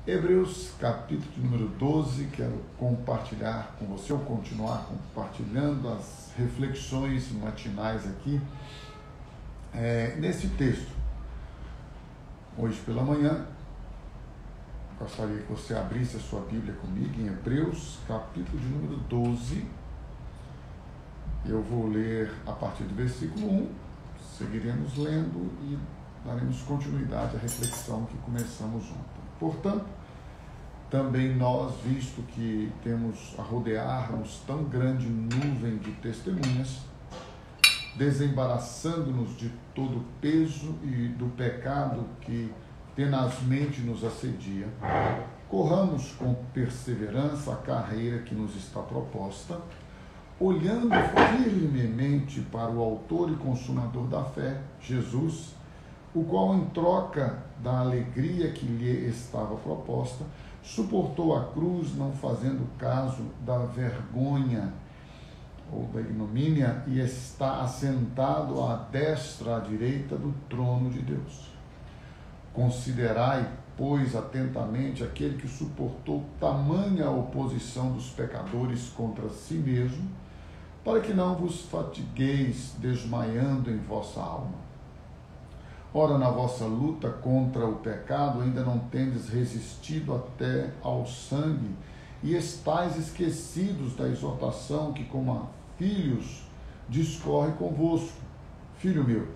Hebreus, capítulo de número 12, quero compartilhar com você, ou continuar compartilhando as reflexões matinais aqui, nesse texto. Hoje pela manhã, gostaria que você abrisse a sua Bíblia comigo em Hebreus, capítulo de número 12. Eu vou ler a partir do versículo 1, seguiremos lendo e daremos continuidade à reflexão que começamos ontem. Portanto, também nós, visto que temos a rodear-nos tão grande nuvem de testemunhas, desembaraçando-nos de todo o peso e do pecado que tenazmente nos assedia, corramos com perseverança a carreira que nos está proposta, olhando firmemente para o autor e consumador da fé, Jesus, o qual, em troca da alegria que lhe estava proposta, suportou a cruz, não fazendo caso da vergonha ou da ignomínia, e está assentado à destra, à direita do trono de Deus. Considerai, pois, atentamente aquele que suportou tamanha oposição dos pecadores contra si mesmo, para que não vos fatigueis desmaiando em vossa alma. Ora, na vossa luta contra o pecado, ainda não tendes resistido até ao sangue, e estáis esquecidos da exortação que, como a filhos, discorre convosco. Filho meu,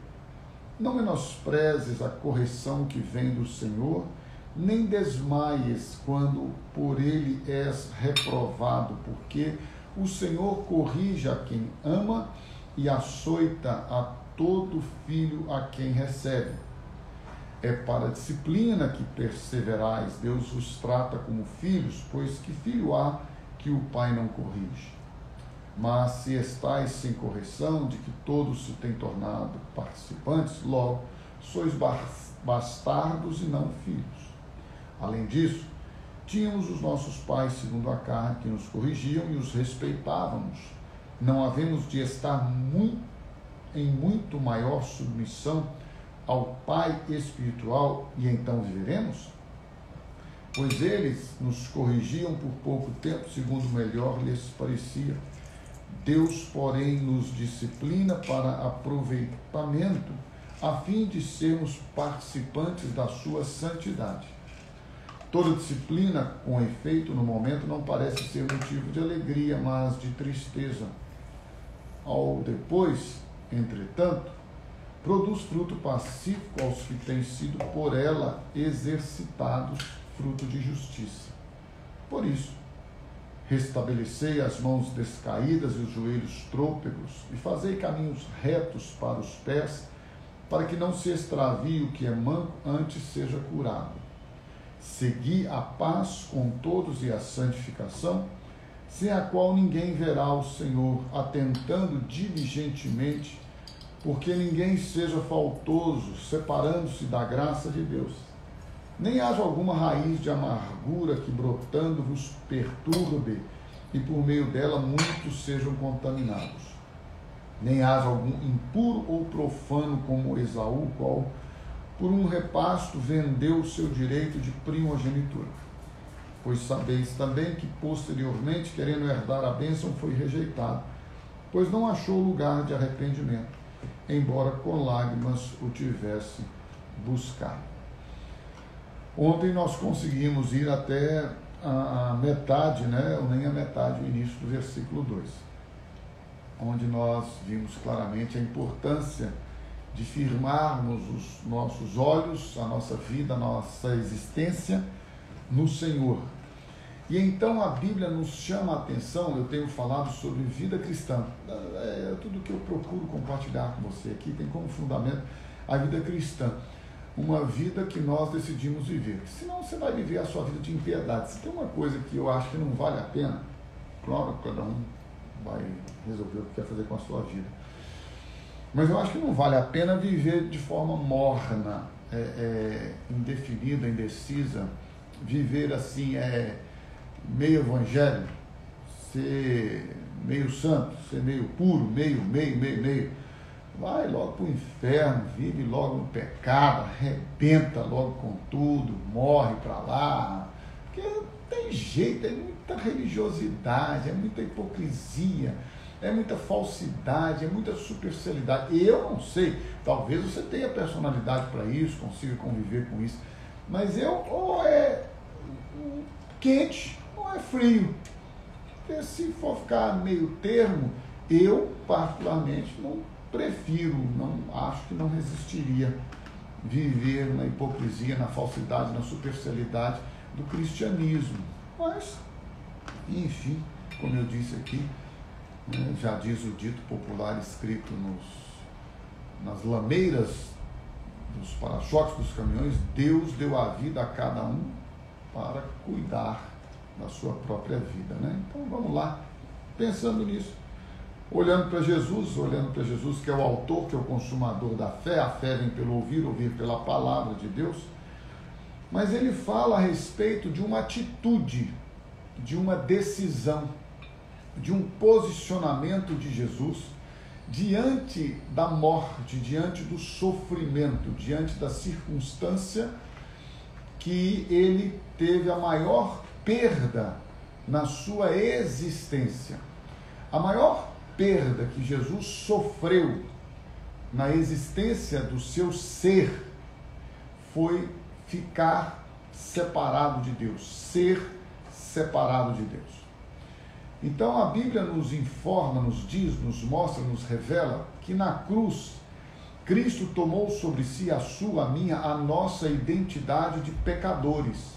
não menosprezes a correção que vem do Senhor, nem desmaies quando por ele és reprovado, porque o Senhor corrige a quem ama e açoita a todo filho a quem recebe. É para a disciplina que perseverais. Deus vos trata como filhos, pois que filho há que o pai não corrige? Mas se estáis sem correção, de que todos se têm tornado participantes, logo sois bastardos e não filhos. Além disso, tínhamos os nossos pais segundo a carne, que nos corrigiam e os respeitávamos. Não havemos de estar em muito maior submissão ao Pai espiritual, e então viveremos? Pois eles nos corrigiam por pouco tempo, segundo melhor lhes parecia. Deus, porém, nos disciplina para aproveitamento, a fim de sermos participantes da sua santidade. Toda disciplina, com efeito, no momento, não parece ser motivo de alegria, mas de tristeza. Ao depois, entretanto, produz fruto pacífico aos que têm sido por ela exercitados, fruto de justiça. Por isso, restabelecei as mãos descaídas e os joelhos trôpegos, e fazei caminhos retos para os pés, para que não se extravie o que é manco, antes seja curado. Segui a paz com todos e a santificação, sem a qual ninguém verá o Senhor, atentando diligentemente, porque ninguém seja faltoso, separando-se da graça de Deus. Nem haja alguma raiz de amargura que, brotando, vos perturbe, e por meio dela muitos sejam contaminados. Nem haja algum impuro ou profano como Esaú, qual, por um repasto, vendeu o seu direito de primogenitura. Pois sabeis também que, posteriormente, querendo herdar a bênção, foi rejeitado, pois não achou lugar de arrependimento, embora com lágrimas o tivesse buscado. Ontem nós conseguimos ir até a metade, ou nem a metade, o início do versículo 2, onde nós vimos claramente a importância de firmarmos os nossos olhos, a nossa vida, a nossa existência no Senhor. E então a Bíblia nos chama a atenção. Eu tenho falado sobre vida cristã, tudo que eu procuro compartilhar com você aqui tem como fundamento a vida cristã, uma vida que nós decidimos viver, senão você vai viver a sua vida de impiedade. Se tem uma coisa que eu acho que não vale a pena, claro, cada um vai resolver o que quer fazer com a sua vida, mas eu acho que não vale a pena viver de forma morna, indefinida, indecisa, viver assim, meio evangelho, ser meio santo, ser meio puro, meio. vai logo para o inferno, vive logo no pecado, arrebenta logo com tudo, morre para lá. Porque não tem jeito, é muita religiosidade, é muita hipocrisia, é muita falsidade, é muita superficialidade. Eu não sei, talvez você tenha personalidade para isso, consiga conviver com isso, mas ou é quente ou é frio. Porque se for ficar meio termo, eu particularmente não prefiro, não acho que não resistiria viver na hipocrisia, na falsidade, na superficialidade do cristianismo. Mas, enfim, como eu disse aqui, já diz o dito popular escrito nas lameiras dos para-choques dos caminhões: Deus deu a vida a cada um para cuidar da sua própria vida, né? Então vamos lá, pensando nisso, olhando para Jesus, que é o autor, que é o consumador da fé. A fé vem pelo ouvir, ouvir pela palavra de Deus. Mas ele fala a respeito de uma atitude, de uma decisão, de um posicionamento de Jesus diante da morte, diante do sofrimento, diante da circunstância que ele teve a maior perda na sua existência. A maior perda que Jesus sofreu na existência do seu ser foi ficar separado de Deus, ser separado de Deus. Então a Bíblia nos informa, nos diz, nos mostra, nos revela que na cruz Cristo tomou sobre si a sua, a minha, a nossa identidade de pecadores,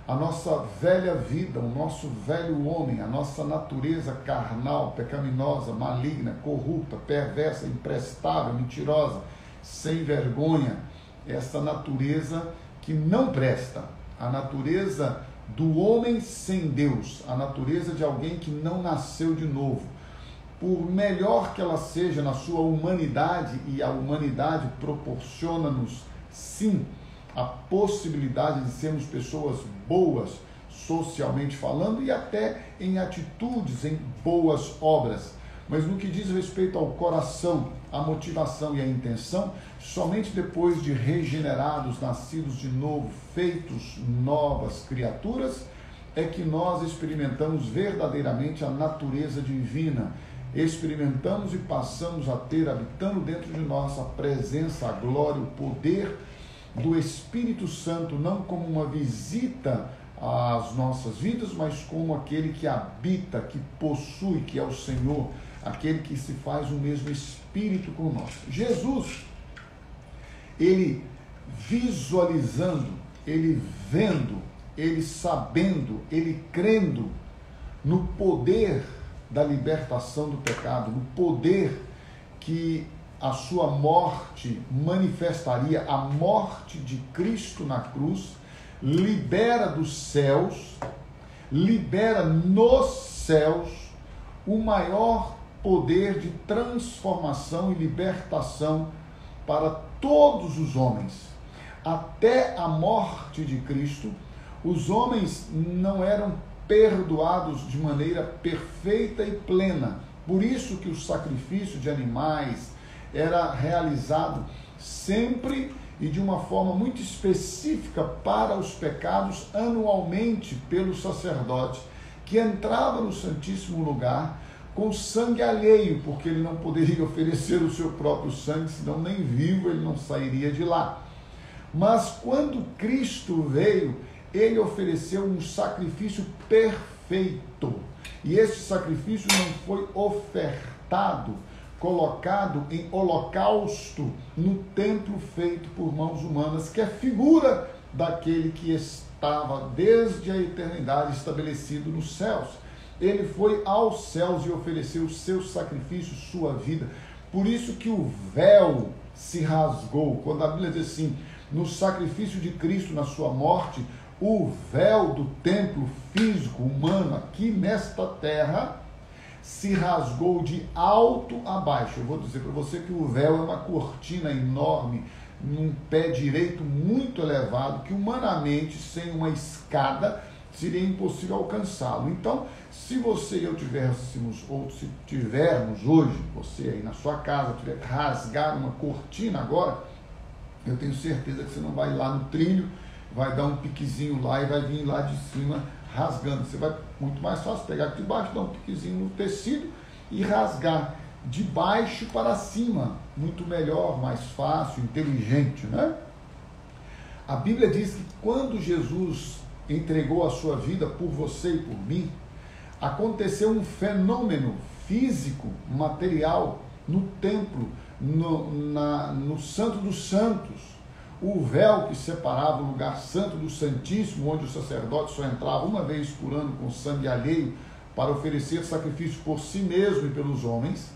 a nossa velha vida, o nosso velho homem, a nossa natureza carnal, pecaminosa, maligna, corrupta, perversa, imprestável, mentirosa, sem vergonha, essa natureza que não presta, a natureza do homem sem Deus, a natureza de alguém que não nasceu de novo. Por melhor que ela seja na sua humanidade, e a humanidade proporciona-nos, sim, a possibilidade de sermos pessoas boas, socialmente falando, e até em atitudes, em boas obras. Mas no que diz respeito ao coração, a motivação e a intenção, somente depois de regenerados, nascidos de novo, feitos novas criaturas, é que nós experimentamos verdadeiramente a natureza divina. Experimentamos e passamos a ter, habitando dentro de nós, a presença, a glória, o poder do Espírito Santo, não como uma visita às nossas vidas, mas como aquele que habita, que possui, que é o Senhor, aquele que se faz o mesmo Espírito com nós. Jesus, ele visualizando, ele vendo, ele sabendo, ele crendo no poder da libertação do pecado, no poder que a sua morte manifestaria, a morte de Cristo na cruz, libera dos céus, libera nos céus o maior poder de transformação e libertação para todos os homens. Até a morte de Cristo, os homens não eram perdoados de maneira perfeita e plena. Por isso que o sacrifício de animais era realizado sempre e de uma forma muito específica para os pecados, anualmente pelo sacerdote, que entrava no Santíssimo Lugar com sangue alheio, porque ele não poderia oferecer o seu próprio sangue, senão nem vivo ele não sairia de lá. Mas quando Cristo veio, ele ofereceu um sacrifício perfeito. E esse sacrifício não foi ofertado, colocado em holocausto no templo feito por mãos humanas, que é figura daquele que estava desde a eternidade estabelecido nos céus. Ele foi aos céus e ofereceu o seu sacrifício, sua vida. Por isso que o véu se rasgou. Quando a Bíblia diz assim, no sacrifício de Cristo, na sua morte, o véu do templo físico, humano, aqui nesta terra, se rasgou de alto a baixo. Eu vou dizer para você que o véu é uma cortina enorme, num pé direito muito elevado, que humanamente, sem uma escada, seria impossível alcançá-lo. Então, se você e eu tivéssemos, ou se tivermos hoje, você aí na sua casa, tiver que rasgar uma cortina agora, eu tenho certeza que você não vai lá no trilho, vai dar um piquezinho lá e vai vir lá de cima rasgando. Você vai, muito mais fácil pegar aqui de baixo, dar um piquezinho no tecido e rasgar de baixo para cima. Muito melhor, mais fácil, inteligente, né? A Bíblia diz que quando Jesus entregou a sua vida por você e por mim, aconteceu um fenômeno físico, material, no templo, no Santo dos Santos. O véu que separava o lugar santo do Santíssimo, onde o sacerdote só entrava uma vez por ano com sangue alheio para oferecer sacrifício por si mesmo e pelos homens.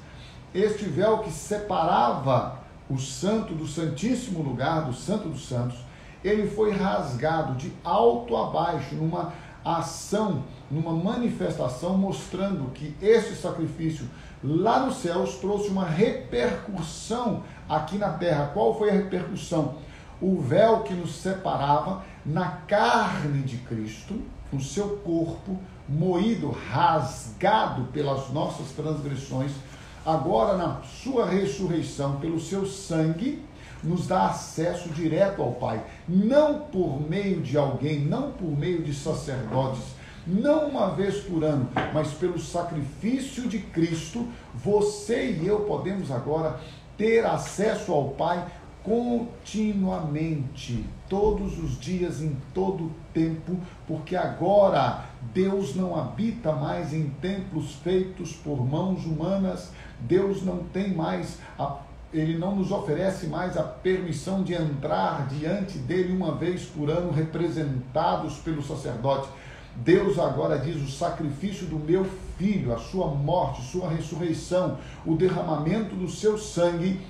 Este véu que separava o santo do Santíssimo lugar, do Santo dos Santos, ele foi rasgado de alto a baixo, numa ação, numa manifestação, mostrando que esse sacrifício lá nos céus trouxe uma repercussão aqui na terra. Qual foi a repercussão? O véu que nos separava na carne de Cristo, no seu corpo, moído, rasgado pelas nossas transgressões, agora na sua ressurreição, pelo seu sangue, nos dá acesso direto ao Pai, não por meio de alguém, não por meio de sacerdotes, não uma vez por ano, mas pelo sacrifício de Cristo. Você e eu podemos agora ter acesso ao Pai continuamente, todos os dias, em todo o tempo, porque agora Deus não habita mais em templos feitos por mãos humanas. Deus não tem mais Ele não nos oferece mais a permissão de entrar diante dele uma vez por ano, representados pelo sacerdote. Deus agora diz: o sacrifício do meu filho, a sua morte, sua ressurreição, o derramamento do seu sangue,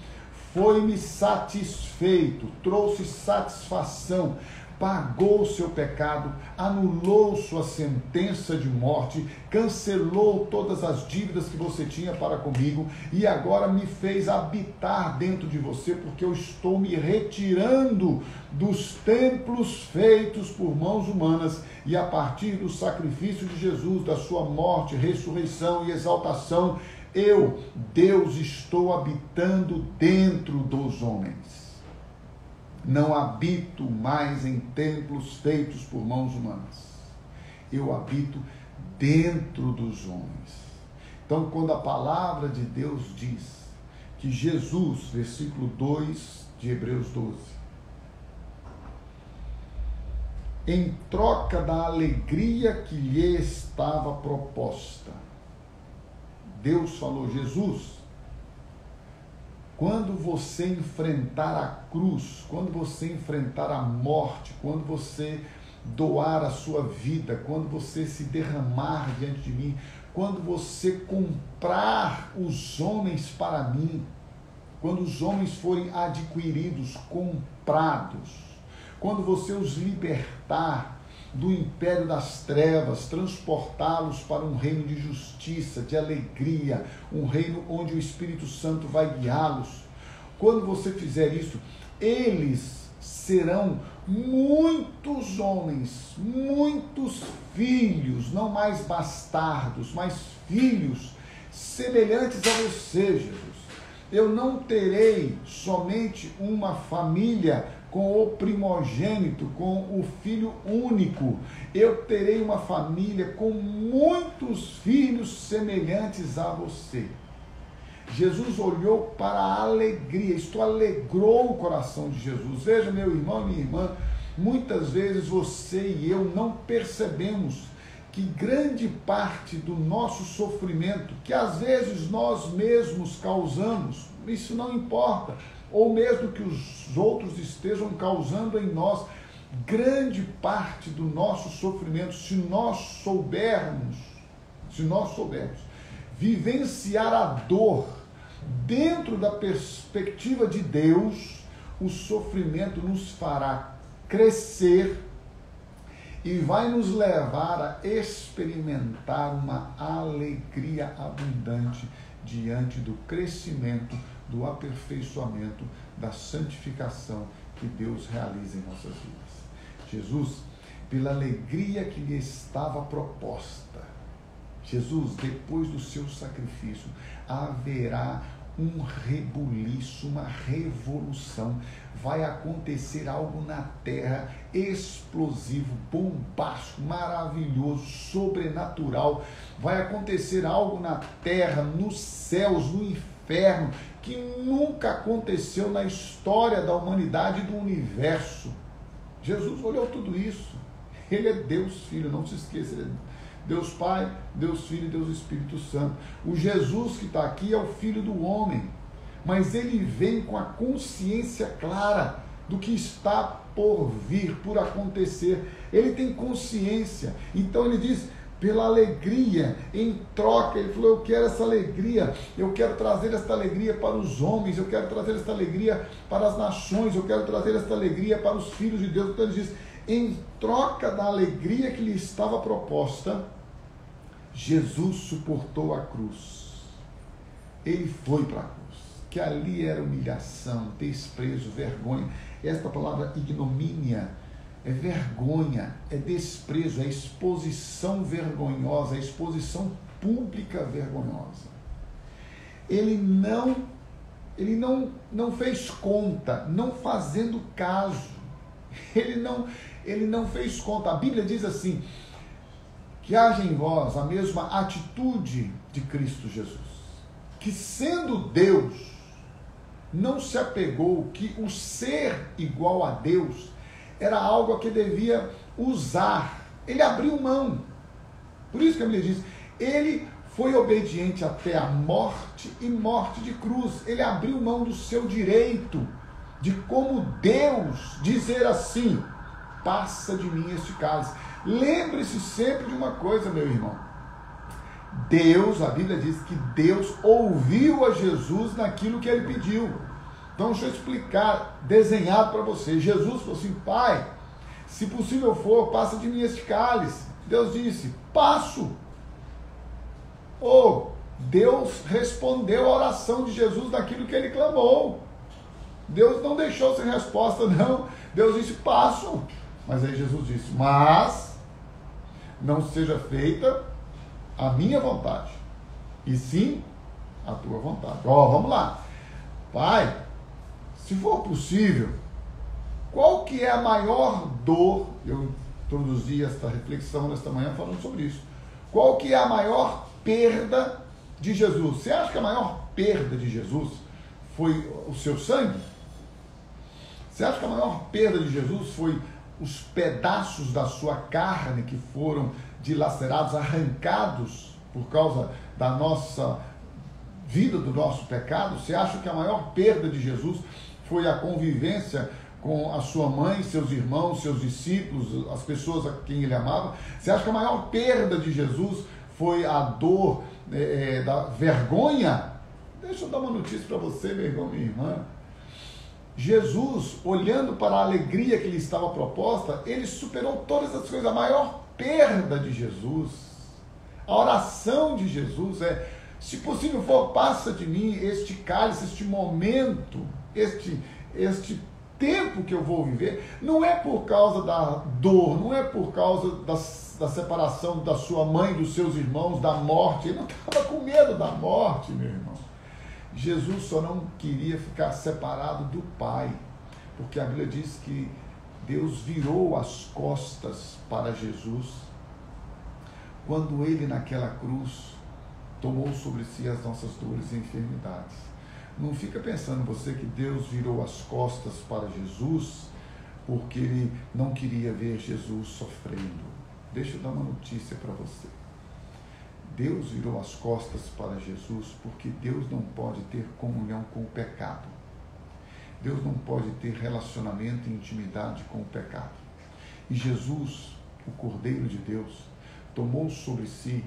foi-me satisfeito, trouxe satisfação, pagou o seu pecado, anulou sua sentença de morte, cancelou todas as dívidas que você tinha para comigo e agora me fez habitar dentro de você, porque eu estou me retirando dos templos feitos por mãos humanas e a partir do sacrifício de Jesus, da sua morte, ressurreição e exaltação, eu, Deus, estou habitando dentro dos homens. Não habito mais em templos feitos por mãos humanas. Eu habito dentro dos homens. Então, quando a palavra de Deus diz que Jesus, versículo 2 de Hebreus 12, em troca da alegria que lhe estava proposta, Deus falou: Jesus, quando você enfrentar a cruz, quando você enfrentar a morte, quando você doar a sua vida, quando você se derramar diante de mim, quando você comprar os homens para mim, quando os homens forem adquiridos, comprados, quando você os libertar do império das trevas, transportá-los para um reino de justiça, de alegria, um reino onde o Espírito Santo vai guiá-los. Quando você fizer isso, eles serão muitos homens, muitos filhos, não mais bastardos, mas filhos semelhantes a você, Jesus. Eu não terei somente uma família com o primogênito, com o filho único. Eu terei uma família com muitos filhos semelhantes a você. Jesus olhou para a alegria, isto alegrou o coração de Jesus. Veja, meu irmão e minha irmã, muitas vezes você e eu não percebemos que grande parte do nosso sofrimento, que às vezes nós mesmos causamos, isso não importa, ou mesmo que os outros estejam causando em nós, grande parte do nosso sofrimento, se nós soubermos vivenciar a dor dentro da perspectiva de Deus, o sofrimento nos fará crescer e vai nos levar a experimentar uma alegria abundante diante do crescimento, do aperfeiçoamento, da santificação que Deus realiza em nossas vidas. Jesus pela alegria que lhe estava proposta. Jesus, depois do seu sacrifício, haverá um rebuliço, uma revolução. Vai acontecer algo na terra explosivo, bombástico, maravilhoso, sobrenatural. Vai acontecer algo na terra, nos céus, no inferno, que nunca aconteceu na história da humanidade e do universo. Jesus olhou tudo isso. Ele é Deus Filho, não se esqueça. Ele é Deus Pai, Deus Filho e Deus Espírito Santo. O Jesus que está aqui é o Filho do homem, mas ele vem com a consciência clara do que está por vir, por acontecer. Ele tem consciência, então ele diz, pela alegria, em troca, ele falou, eu quero essa alegria, eu quero trazer esta alegria para os homens, eu quero trazer esta alegria para as nações, eu quero trazer esta alegria para os filhos de Deus. Então ele diz, em troca da alegria que lhe estava proposta, Jesus suportou a cruz. Ele foi para a cruz, que ali era humilhação, desprezo, vergonha. Esta palavra ignomínia é vergonha, é desprezo, é exposição vergonhosa, é exposição pública vergonhosa. Ele não fez conta, não fazendo caso. Ele não fez conta. A Bíblia diz assim, que haja em vós a mesma atitude de Cristo Jesus, que sendo Deus, não se apegou que o ser igual a Deus era algo a que devia usar. Ele abriu mão. Por isso que a Bíblia diz, ele foi obediente até a morte e morte de cruz. Ele abriu mão do seu direito de, como Deus, dizer assim, passa de mim este cálice. Lembre-se sempre de uma coisa, meu irmão. Deus, a Bíblia diz que Deus ouviu a Jesus naquilo que ele pediu. Então deixa eu explicar, desenhado para você. Jesus falou assim, Pai, se possível for, passa de mim este cálice. Deus disse, passo. Deus respondeu a oração de Jesus naquilo que ele clamou. Deus não deixou sem resposta, não. Deus disse, passo. Mas aí Jesus disse, mas não seja feita a minha vontade, e sim a tua vontade. Vamos lá. Pai, se for possível, qual que é a maior dor? Eu introduzi esta reflexão nesta manhã falando sobre isso. Qual que é a maior perda de Jesus? Você acha que a maior perda de Jesus foi o seu sangue? Você acha que a maior perda de Jesus foi os pedaços da sua carne que foram dilacerados, arrancados por causa da nossa vida, do nosso pecado? Você acha que a maior perda de Jesus foi a convivência com a sua mãe, seus irmãos, seus discípulos, as pessoas a quem ele amava? Você acha que a maior perda de Jesus foi a dor da vergonha? Deixa eu dar uma notícia para você, meu irmão, minha irmã. Jesus, olhando para a alegria que lhe estava proposta, ele superou todas as coisas. A maior perda de Jesus, a oração de Jesus é, se possível for, passa de mim este cálice, este momento, este tempo que eu vou viver. Não é por causa da dor, não é por causa da separação da sua mãe, dos seus irmãos, da morte. Ele não estava com medo da morte, meu irmão. Jesus só não queria ficar separado do Pai, porque a Bíblia diz que Deus virou as costas para Jesus quando ele naquela cruz tomou sobre si as nossas dores e enfermidades. Não fica pensando você que Deus virou as costas para Jesus porque ele não queria ver Jesus sofrendo. Deixa eu dar uma notícia para você. Deus virou as costas para Jesus porque Deus não pode ter comunhão com o pecado. Deus não pode ter relacionamento e intimidade com o pecado. E Jesus, o Cordeiro de Deus, tomou sobre si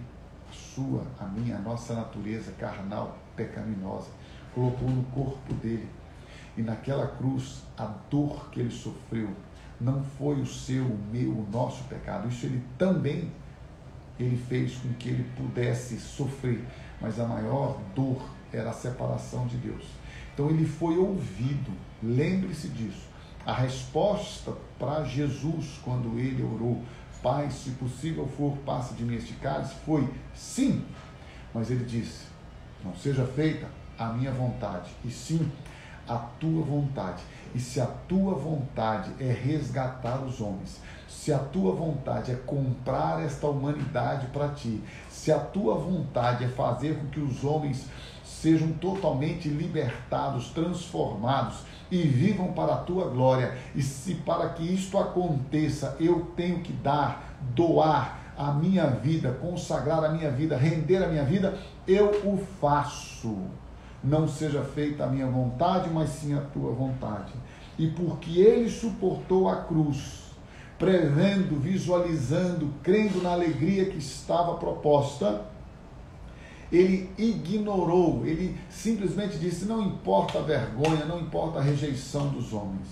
a minha, a nossa natureza carnal, pecaminosa, colocou no corpo dele. E naquela cruz, a dor que ele sofreu não foi o seu, o meu, o nosso pecado. Isso ele fez com que ele pudesse sofrer, mas a maior dor era a separação de Deus. Então ele foi ouvido, lembre-se disso. A resposta para Jesus, quando ele orou, Pai, se possível for, passe de mim este cálice, foi sim. Mas ele disse, não seja feita a minha vontade, e sim a tua vontade. E se a tua vontade é resgatar os homens, se a tua vontade é comprar esta humanidade para ti, se a tua vontade é fazer com que os homens sejam totalmente libertados, transformados e vivam para a tua glória, e se para que isto aconteça eu tenho que doar a minha vida, consagrar a minha vida, render a minha vida, eu o faço. Não seja feita a minha vontade, mas sim a tua vontade. E porque ele suportou a cruz, prevendo, visualizando, crendo na alegria que estava proposta, ele ignorou, ele simplesmente disse, não importa a vergonha, não importa a rejeição dos homens.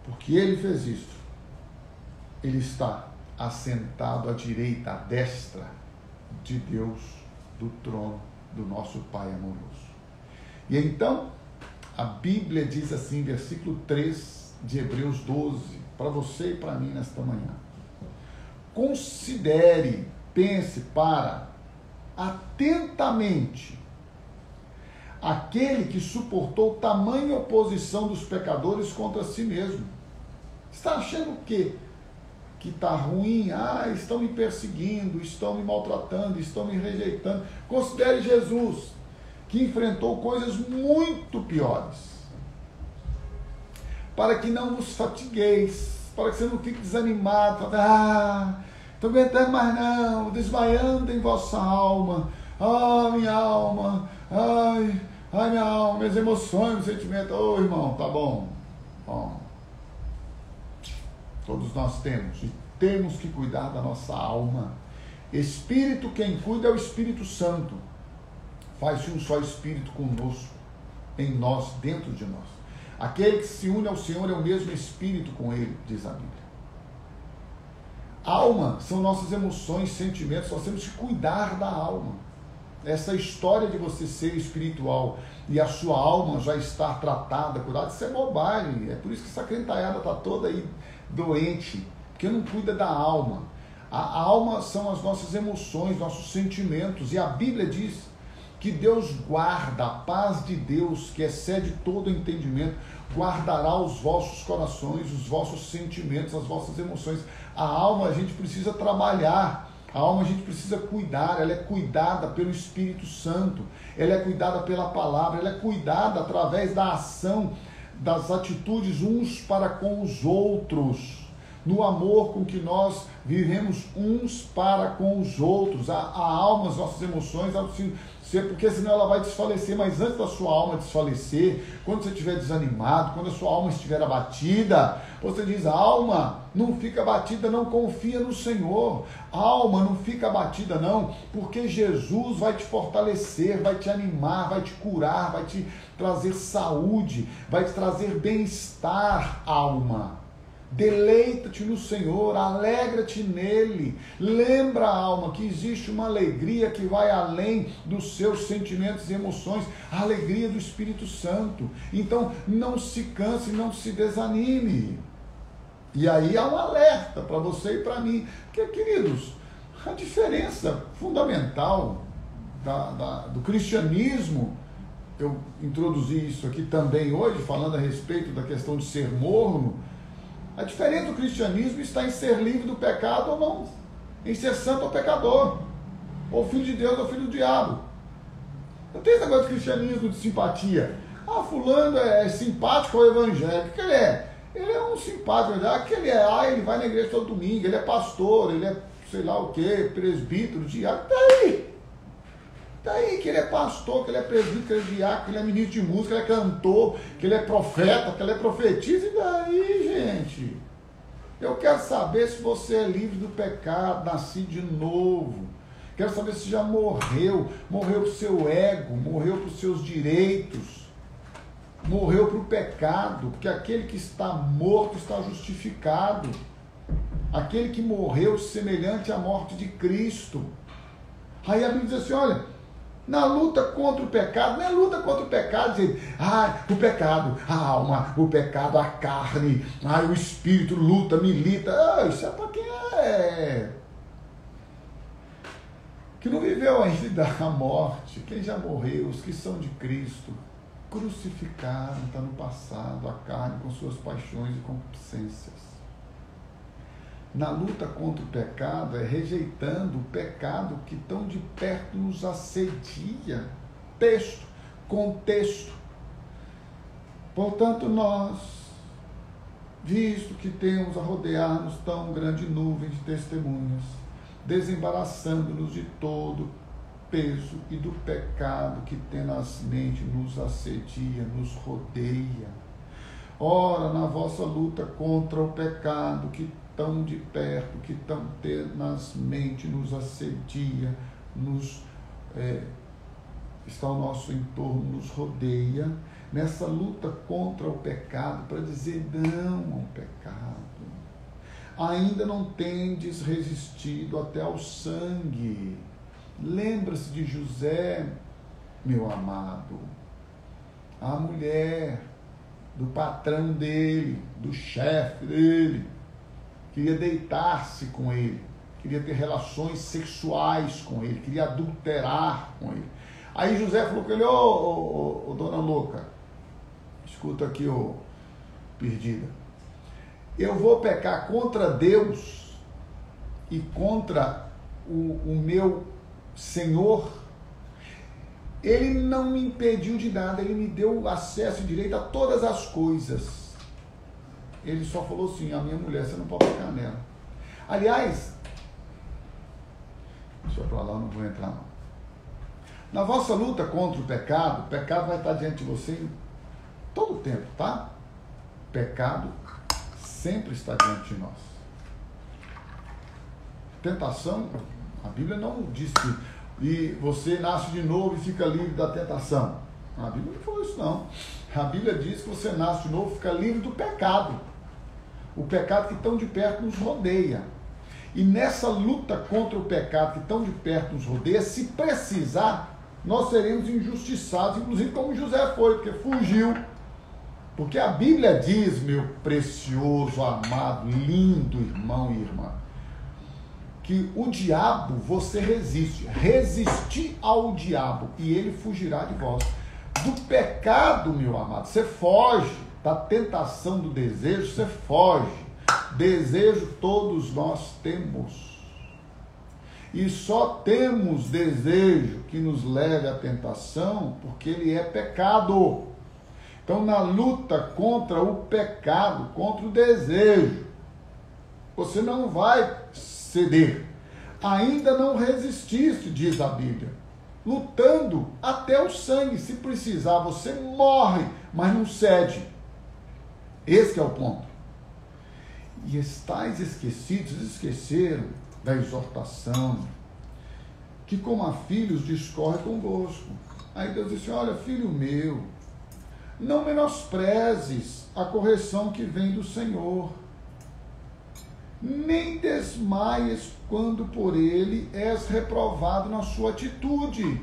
Porque ele fez isso, ele está assentado à direita, à destra de Deus, do trono do nosso Pai amoroso. E então, a Bíblia diz assim, versículo 3 de Hebreus 12, para você e para mim nesta manhã. Considere, pense, atentamente aquele que suportou tamanha oposição dos pecadores contra si mesmo. Está achando o quê? Que está ruim? Estão me perseguindo, estão me maltratando, estão me rejeitando. Considere Jesus, que enfrentou coisas muito piores, para que não vos fatigueis, para que você não fique desanimado, estou aguentando mais não, desmaiando em vossa alma, minha alma, minha alma, minhas emoções, meus sentimentos. Irmão, tá bom, todos nós temos, e temos que cuidar da nossa alma. Espírito, quem cuida é o Espírito Santo. Faz-se um só Espírito conosco, em nós, dentro de nós. Aquele que se une ao Senhor é o mesmo Espírito com Ele, diz a Bíblia. Alma são nossas emoções, sentimentos, nós temos que cuidar da alma. Essa história de você ser espiritual e a sua alma já estar tratada, curada, isso é bobagem. É por isso que essa crentalhada está toda aí doente, porque não cuida da alma. A alma são as nossas emoções, nossos sentimentos, e a Bíblia diz que Deus guarda, a paz de Deus, que excede todo entendimento, guardará os vossos corações, os vossos sentimentos, as vossas emoções. A alma a gente precisa trabalhar, a alma a gente precisa cuidar, ela é cuidada pelo Espírito Santo, ela é cuidada pela palavra, ela é cuidada através da ação, das atitudes uns para com os outros, no amor com que nós vivemos uns para com os outros. A alma, as nossas emoções, porque senão ela vai desfalecer. Mas antes da sua alma desfalecer, quando você estiver desanimado, quando a sua alma estiver abatida, você diz, alma, não fica abatida, não, confia no Senhor. Alma, não fica abatida não, porque Jesus vai te fortalecer, vai te animar, vai te curar, vai te trazer saúde, vai te trazer bem-estar, alma. Deleita-te no Senhor, alegra-te nele. Lembra, alma, que existe uma alegria que vai além dos seus sentimentos e emoções, a alegria do Espírito Santo. Então, não se canse, não se desanime. E aí há um alerta para você e para mim, porque, queridos, a diferença fundamental do cristianismo, eu introduzi isso aqui também hoje, falando a respeito da questão de ser morno. A diferença do cristianismo está em ser livre do pecado ou não, em ser santo ou pecador, ou filho de Deus ou filho do diabo. Não tem esse negócio de cristianismo de simpatia. Fulano é simpático ao evangélico. O que ele é? Ele é um simpático. Que ele é? Ele vai na igreja todo domingo, ele é pastor, ele é sei lá o que, presbítero, diácono. Daí que ele é pastor, que ele é presbítero, que ele é diácono, que ele é ministro de música, que ele é cantor, que ele é profeta, que ele é profetisa. E daí, gente? Eu quero saber se você é livre do pecado, nascido de novo. Quero saber se já morreu para o seu ego, morreu para os seus direitos, morreu para o pecado, porque aquele que está morto está justificado. Aquele que morreu semelhante à morte de Cristo. Aí a Bíblia diz assim, olha, Na luta contra o pecado, não é luta contra o pecado, dizer, o pecado, a alma, o pecado, a carne, o espírito luta, milita. Isso é para quem que não viveu ainda a morte, quem já morreu, os que são de Cristo, crucificaram, está no passado, a carne com suas paixões e concupiscências. Na luta contra o pecado, é rejeitando o pecado que tão de perto nos assedia. Texto, contexto. Portanto, nós, visto que temos a rodear-nos tão grande nuvem de testemunhas, desembaraçando-nos de todo peso e do pecado que tenazmente nos assedia, nos rodeia. Ora, na vossa luta contra o pecado que tão de perto, que tão tenazmente nos assedia, está ao nosso entorno, nos rodeia, nessa luta contra o pecado, para dizer não ao pecado. Ainda não tendes resistido até ao sangue. Lembra-se de José, meu amado, a mulher do patrão dele, do chefe dele, queria deitar-se com ele, queria ter relações sexuais com ele, queria adulterar com ele. Aí José falou com ele, ô dona louca, escuta aqui, ô perdida, eu vou pecar contra Deus e contra o meu Senhor. Ele não me impediu de nada, ele me deu acesso e direito a todas as coisas. Ele só falou assim, a minha mulher, você não pode pecar nela. Aliás, deixa eu pra lá, não vou entrar não. Na vossa luta contra o pecado vai estar diante de você em todo o tempo, tá? Pecado sempre está diante de nós. Tentação, a Bíblia não diz que e você nasce de novo e fica livre da tentação. A Bíblia não falou isso não. A Bíblia diz que você nasce de novo e fica livre do pecado. O pecado que tão de perto nos rodeia. E nessa luta contra o pecado que tão de perto nos rodeia, se precisar, nós seremos injustiçados, inclusive como José foi, porque fugiu. Porque a Bíblia diz, meu precioso, amado, lindo irmão e irmã, que o diabo você resiste. Resistir ao diabo e ele fugirá de vós. Do pecado, meu amado, você foge. Da tentação do desejo, você foge. Desejo todos nós temos. E só temos desejo que nos leve à tentação porque ele é pecado. Então, na luta contra o pecado, contra o desejo, você não vai ceder. Ainda não resististe, diz a Bíblia. Lutando até o sangue. Se precisar, você morre, mas não cede. Esse é o ponto. E estáis esquecidos, esqueceram da exortação, que como a filhos discorre convosco. Aí Deus disse, olha, filho meu, não menosprezes a correção que vem do Senhor, nem desmaies quando por ele és reprovado na sua atitude.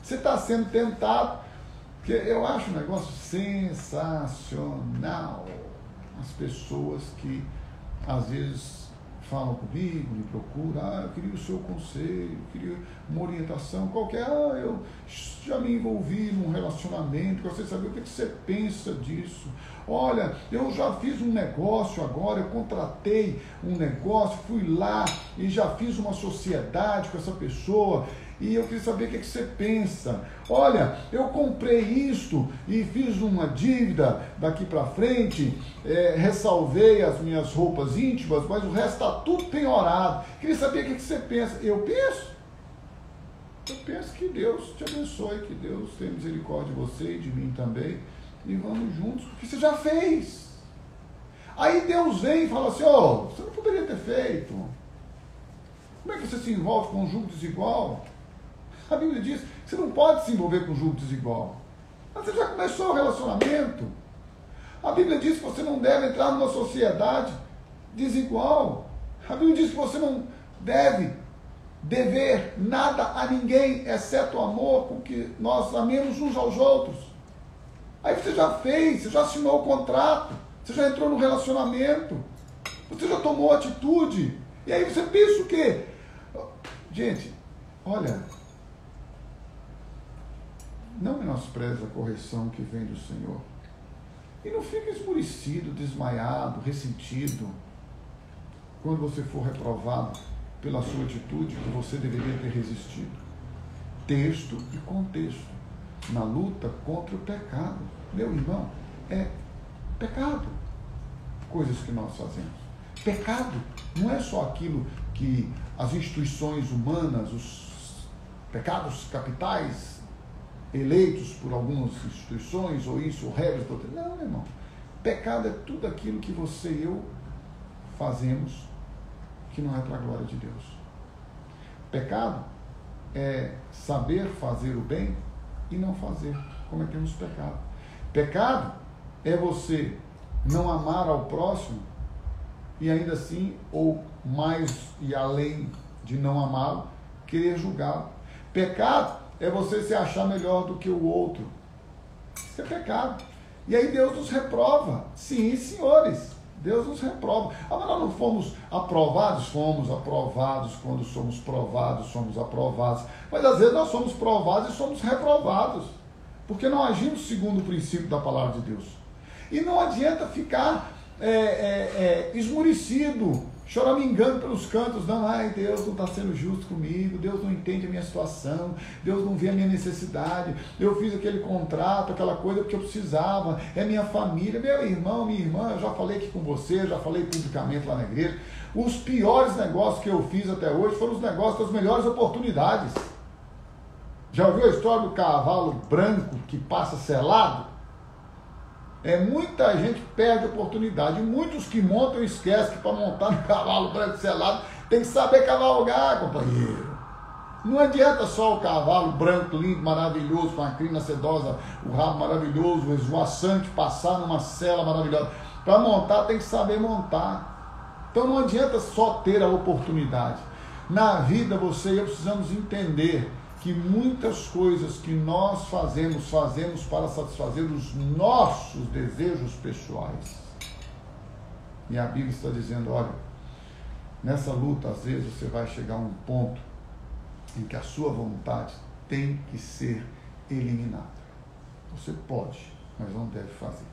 Você está sendo tentado, porque eu acho um negócio sensacional. As pessoas que às vezes falam comigo, me procuram, eu queria o seu conselho, queria uma orientação qualquer, eu já me envolvi num relacionamento, gostaria de saber o que você pensa disso. Olha, eu já fiz um negócio agora, eu contratei um negócio, fui lá e já fiz uma sociedade com essa pessoa, e eu queria saber o que você pensa. Olha, eu comprei isto e fiz uma dívida daqui para frente, ressalvei as minhas roupas íntimas, mas o resto está tudo penhorado. Queria saber o que você pensa. Eu penso que Deus te abençoe, que Deus tenha misericórdia de você e de mim também, e vamos juntos, porque você já fez. Aí Deus vem e fala assim, você não poderia ter feito. Como é que você se envolve com um julgo desigual? A Bíblia diz que você não pode se envolver com um julgo desigual. Mas você já começou o relacionamento. A Bíblia diz que você não deve entrar numa sociedade desigual. A Bíblia diz que você não deve dever nada a ninguém, exceto o amor com que nós amemos uns aos outros. Aí você já fez, você já assinou o contrato, você já entrou no relacionamento, você já tomou atitude, e aí você pensa o quê? Gente, olha, não menospreze a correção que vem do Senhor. E não fique esmurecido, desmaiado, ressentido, quando você for reprovado pela sua atitude que você deveria ter resistido. Texto e contexto. Na luta contra o pecado. Meu irmão, é pecado. Coisas que nós fazemos. Pecado não é só aquilo que as instituições humanas, os pecados capitais, eleitos por algumas instituições, ou isso, ou regras, não, meu irmão. Pecado é tudo aquilo que você e eu fazemos que não é para a glória de Deus. Pecado é saber fazer o bem e não fazer. Cometemos pecado. Pecado é você não amar ao próximo e ainda assim, ou mais e além de não amá-lo, querer julgá-lo. Pecado é você se achar melhor do que o outro. Isso é pecado. E aí Deus nos reprova. Sim, senhores, Deus nos reprova. Mas nós não fomos aprovados? Fomos aprovados. Quando somos provados, somos aprovados. Mas às vezes nós somos provados e somos reprovados, porque não agimos segundo o princípio da palavra de Deus. E não adianta ficar esmurecido, choramingando pelos cantos. Não, ai, Deus não está sendo justo comigo, Deus não entende a minha situação, Deus não vê a minha necessidade, eu fiz aquele contrato, aquela coisa porque eu precisava, é minha família, meu irmão, minha irmã, eu já falei aqui com você, eu já falei publicamente lá na igreja, os piores negócios que eu fiz até hoje foram os negócios das melhores oportunidades. Já ouviu a história do cavalo branco que passa selado? Muita gente perde a oportunidade. E muitos que montam esquecem que para montar no cavalo branco selado tem que saber cavalgar, companheiro. Não adianta só o cavalo branco, lindo, maravilhoso, com a crina sedosa, o rabo maravilhoso, o esvoaçante, passar numa sela maravilhosa. Para montar tem que saber montar. Então não adianta só ter a oportunidade. Na vida você e eu precisamos entender que muitas coisas que nós fazemos para satisfazer os nossos desejos pessoais. E a Bíblia está dizendo, olha, nessa luta, às vezes, você vai chegar a um ponto em que a sua vontade tem que ser eliminada. Você pode, mas não deve fazer.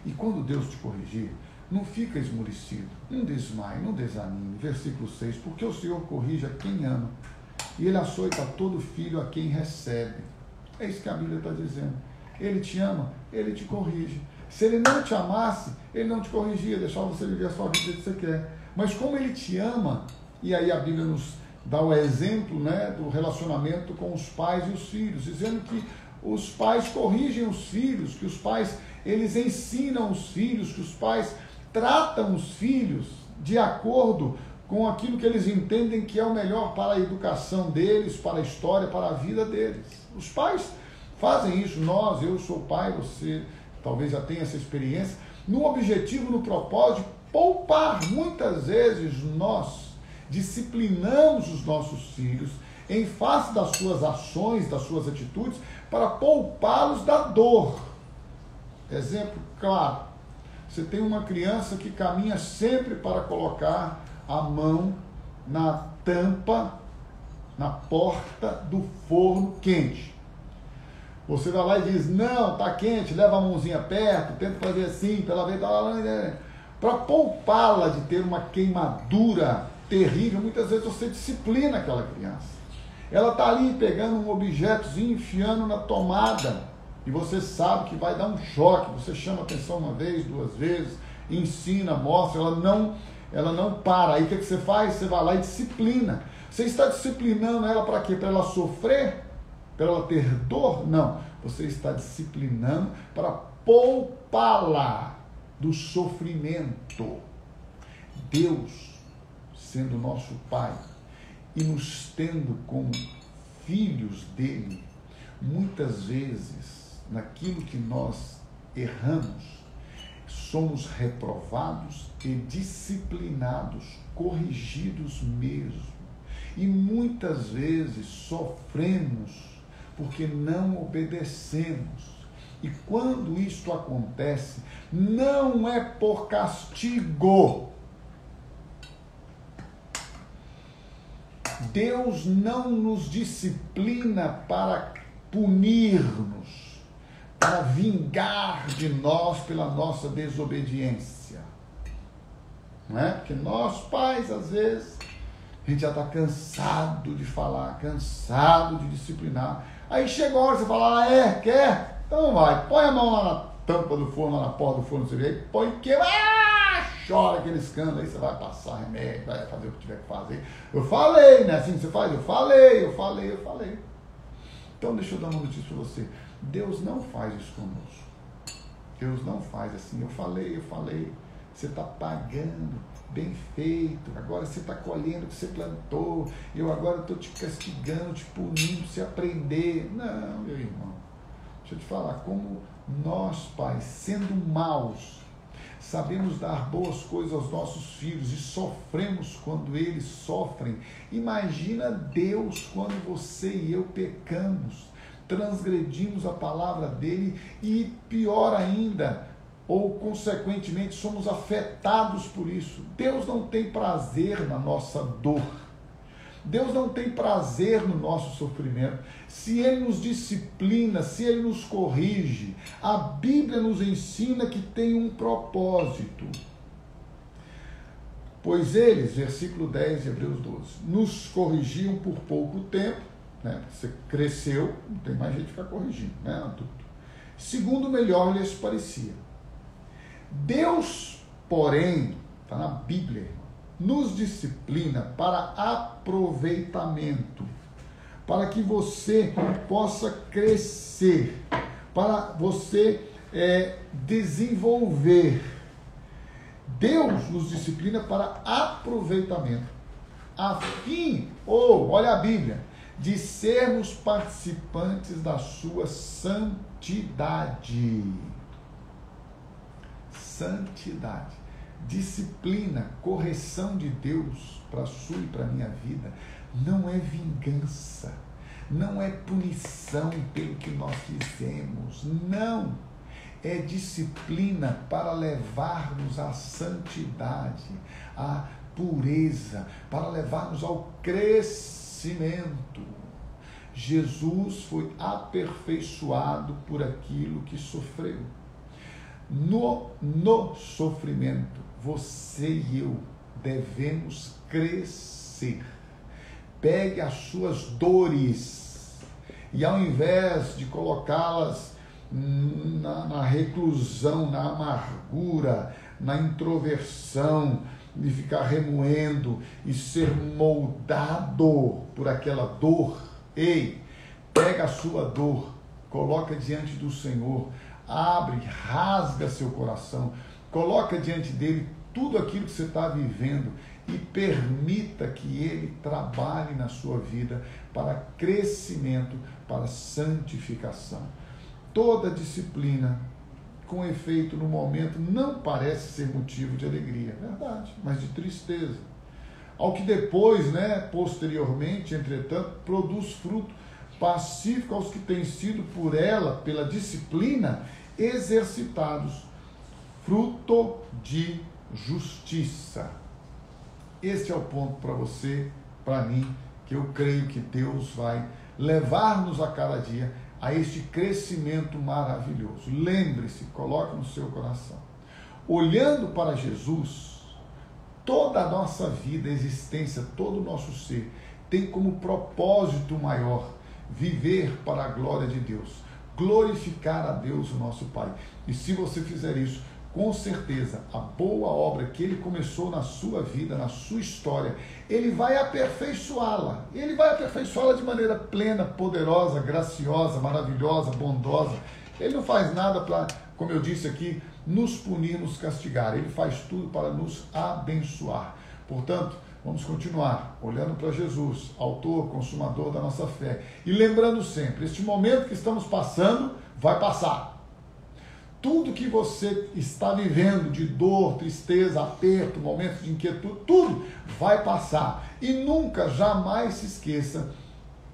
E quando Deus te corrigir, não fica esmurecido, não desmaie, não desanime. Versículo 6, porque o Senhor corrige a quem ama, e Ele açoita todo filho a quem recebe. É isso que a Bíblia está dizendo. Ele te ama, Ele te corrige. Se Ele não te amasse, Ele não te corrigia, deixava você viver a sua vida que você quer. Mas como Ele te ama, e aí a Bíblia nos dá o exemplo, né, do relacionamento com os pais e os filhos, dizendo que os pais corrigem os filhos, que os pais, eles ensinam os filhos, que os pais tratam os filhos de acordo com aquilo que eles entendem que é o melhor para a educação deles, para a história, para a vida deles. Os pais fazem isso, eu sou pai, você talvez já tenha essa experiência, no objetivo, no propósito de poupar. Muitas vezes nós disciplinamos os nossos filhos em face das suas ações, das suas atitudes, para poupá-los da dor. Exemplo claro, você tem uma criança que caminha sempre para colocar a mão na tampa, na porta do forno quente. Você vai lá e diz, não, está quente, leva a mãozinha perto, tenta fazer assim, para ela ver, para poupá-la de ter uma queimadura terrível. Muitas vezes você disciplina aquela criança. Ela está ali pegando um objetozinho, enfiando na tomada, e você sabe que vai dar um choque. Você chama atenção uma vez, duas vezes, ensina, mostra, ela não para. Aí o que você faz? Você vai lá e disciplina. Você está disciplinando ela para quê? Para ela sofrer? Para ela ter dor? Não. Você está disciplinando para poupá-la do sofrimento. Deus, sendo nosso Pai e nos tendo como filhos dele, muitas vezes, naquilo que nós erramos, somos reprovados e disciplinados, corrigidos mesmo. E muitas vezes sofremos porque não obedecemos. E quando isto acontece, não é por castigo. Deus não nos disciplina para punir-nos, para vingar de nós pela nossa desobediência. Não é? Porque nós, pais, às vezes, a gente já está cansado de falar, cansado de disciplinar. Aí chega a hora, você fala, quer? Então vai, põe a mão lá na tampa do forno, lá na porta do forno, você vê, aí põe que chora aquele escândalo, aí você vai passar remédio, vai fazer o que tiver que fazer. Eu falei, né? Assim que você faz, eu falei. Então deixa eu dar uma notícia para você. Deus não faz isso conosco. Deus não faz assim, eu falei. Você está pagando, bem feito, agora você está colhendo o que você plantou, eu agora estou te castigando, te punindo, para você aprender. Não, meu irmão. Deixa eu te falar, como nós, pais, sendo maus, sabemos dar boas coisas aos nossos filhos e sofremos quando eles sofrem. Imagina Deus quando você e eu pecamos, transgredimos a palavra dele e, pior ainda, ou consequentemente somos afetados por isso. Deus não tem prazer na nossa dor. Deus não tem prazer no nosso sofrimento. Se Ele nos disciplina, se Ele nos corrige, a Bíblia nos ensina que tem um propósito. Pois eles, versículo 10 de Hebreus 12, nos corrigiam por pouco tempo, né? Você cresceu, não tem mais jeito de ficar corrigindo, né, adulto? Segundo melhor lhes parecia. Deus, porém, está na Bíblia, irmão, nos disciplina para aproveitamento, para que você possa crescer, para você desenvolver. Deus nos disciplina para aproveitamento, a fim, olha a Bíblia, de sermos participantes da sua santidade. Santidade. Disciplina, correção de Deus para a sua e para a minha vida, não é vingança, não é punição pelo que nós fizemos, não. É disciplina para levar-nos à santidade, à pureza, para levar-nos ao crescimento. Jesus foi aperfeiçoado por aquilo que sofreu. No sofrimento, você e eu devemos crescer. Pegue as suas dores e, ao invés de colocá-las na reclusão, na amargura, na introversão, de ficar remoendo e ser moldado por aquela dor, pega a sua dor, coloca diante do Senhor, abre, rasga seu coração, coloca diante dele tudo aquilo que você está vivendo e permita que ele trabalhe na sua vida para crescimento, para santificação. Toda disciplina com efeito no momento não parece ser motivo de alegria, verdade, mas de tristeza. Ao que depois, posteriormente, entretanto, produz fruto pacífico aos que têm sido por ela, pela disciplina, exercitados, fruto de justiça. Este é o ponto para você, para mim, que eu creio que Deus vai levar-nos a cada dia a este crescimento maravilhoso. Lembre-se, coloque no seu coração. Olhando para Jesus, toda a nossa vida, existência, todo o nosso ser, tem como propósito maior viver para a glória de Deus, glorificar a Deus, o nosso Pai. E se você fizer isso, com certeza, a boa obra que Ele começou na sua vida, na sua história, Ele vai aperfeiçoá-la. Ele vai aperfeiçoá-la de maneira plena, poderosa, graciosa, maravilhosa, bondosa. Ele não faz nada para, como eu disse aqui, nos punir, nos castigar. Ele faz tudo para nos abençoar. Portanto, vamos continuar olhando para Jesus, autor, consumador da nossa fé. E lembrando sempre, este momento que estamos passando, vai passar. tudo que você está vivendo de dor, tristeza, aperto, momentos de inquietude, tudo vai passar. E nunca, jamais se esqueça,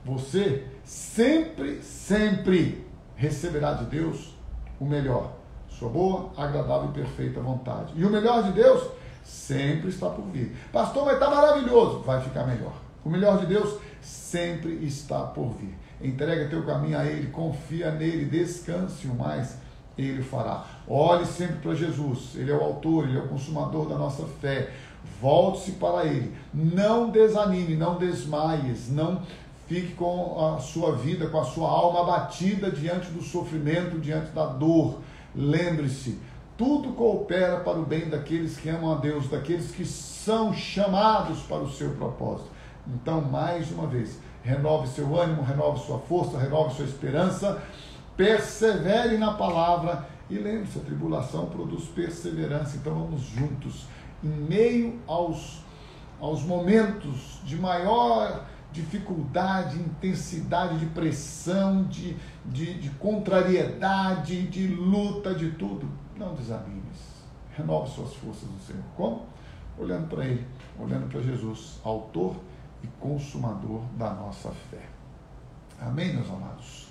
você sempre, sempre receberá de Deus o melhor. Sua boa, agradável e perfeita vontade. E o melhor de Deus sempre está por vir. Pastor, mas está maravilhoso. Vai ficar melhor. O melhor de Deus sempre está por vir. Entrega teu caminho a Ele, confia nele, descanse o mais, Ele fará. Olhe sempre para Jesus. Ele é o autor, Ele é o consumador da nossa fé. Volte-se para Ele. Não desanime, não desmaies, não fique com a sua vida, com a sua alma abatida diante do sofrimento, diante da dor. Lembre-se, tudo coopera para o bem daqueles que amam a Deus, daqueles que são chamados para o seu propósito. Então, mais uma vez, renove seu ânimo, renove sua força, renove sua esperança, persevere na palavra e lembre-se, a tribulação produz perseverança. Então vamos juntos, em meio aos momentos de maior dificuldade, intensidade de pressão, de contrariedade, de luta, de tudo. Não desanimes. Renove suas forças no Senhor. Como? Olhando para Ele, olhando para Jesus, autor e consumador da nossa fé. Amém, meus amados?